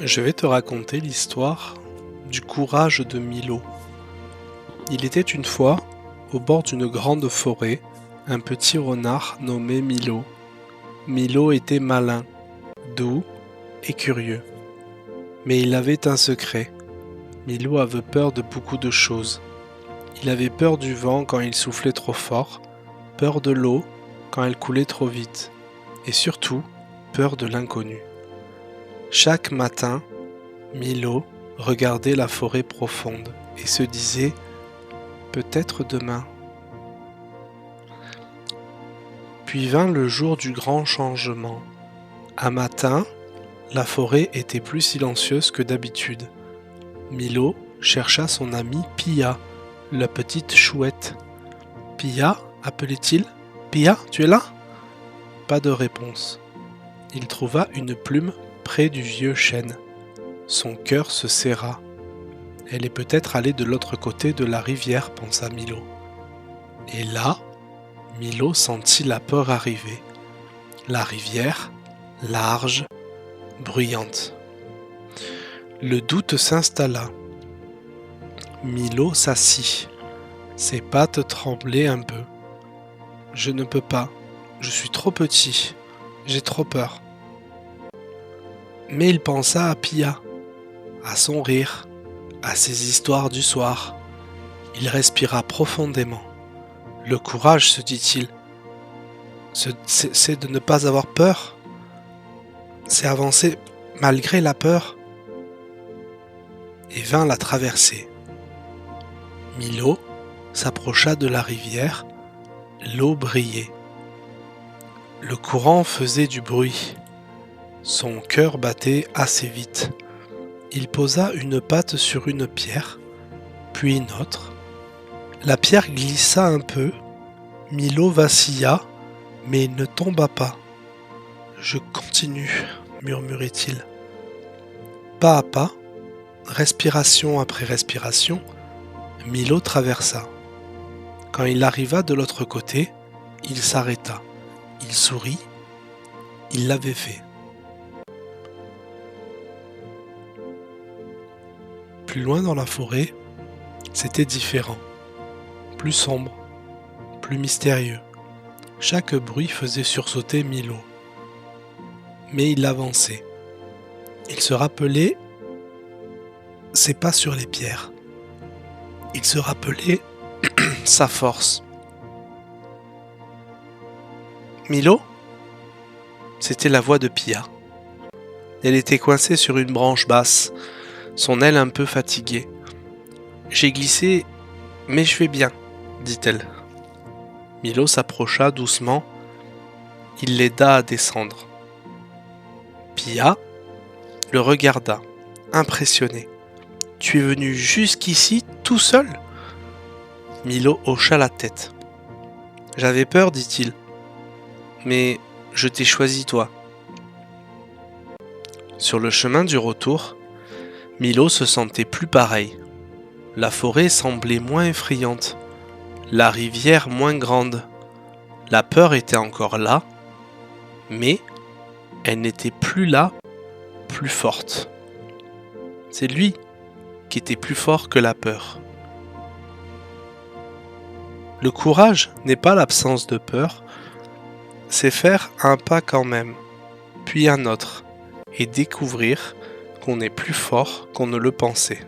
Je vais te raconter l'histoire du courage de Milo. Il était une fois, au bord d'une grande forêt, un petit renard nommé Milo. Milo était malin, doux et curieux. Mais il avait un secret. Milo avait peur de beaucoup de choses. Il avait peur du vent quand il soufflait trop fort, peur de l'eau quand elle coulait trop vite, et surtout peur de l'inconnu. Chaque matin, Milo regardait la forêt profonde et se disait « Peut-être demain ». Puis vint le jour du grand changement. Un matin, la forêt était plus silencieuse que d'habitude. Milo chercha son amie Pia, la petite chouette. « Pia » appelait-il. « Pia, tu es là ?» Pas de réponse. Il trouva une plume près du vieux chêne. Son cœur se serra. Elle est peut-être allée de l'autre côté de la rivière, pensa Milo. Et là, Milo sentit la peur arriver. La rivière, large, bruyante. Le doute s'installa. Milo s'assit. Ses pattes tremblaient un peu. « Je ne peux pas. Je suis trop petit. J'ai trop peur. » Mais il pensa à Pia, à son rire, à ses histoires du soir. Il respira profondément. Le courage, se dit-il, c'est de ne pas avoir peur. C'est avancer malgré la peur. Et vint la traversée. Milo s'approcha de la rivière. L'eau brillait. Le courant faisait du bruit. Son cœur battait assez vite. Il posa une patte sur une pierre, puis une autre. La pierre glissa un peu. Milo vacilla, mais ne tomba pas. « Je continue, » murmurait-il. Pas à pas, respiration après respiration, Milo traversa. Quand il arriva de l'autre côté, il s'arrêta. Il sourit. Il l'avait fait. Plus loin dans la forêt, c'était différent. Plus sombre, plus mystérieux. Chaque bruit faisait sursauter Milo. Mais il avançait. Il se rappelait ses pas sur les pierres. Il se rappelait sa force. Milo ? C'était la voix de Pia. Elle était coincée sur une branche basse, son aile un peu fatiguée. « J'ai glissé, mais je vais bien, » dit-elle. Milo s'approcha doucement. Il l'aida à descendre. Pia le regarda, impressionné. « Tu es venu jusqu'ici tout seul ?» Milo hocha la tête. « J'avais peur, dit-il. Mais je t'ai choisi toi. » Sur le chemin du retour, Milo se sentait plus pareil. La forêt semblait moins effrayante, la rivière moins grande. La peur était encore là, mais elle n'était plus là, plus forte. C'est lui qui était plus fort que la peur. Le courage n'est pas l'absence de peur, c'est faire un pas quand même, puis un autre, et découvrir qu'on est plus fort qu'on ne le pensait.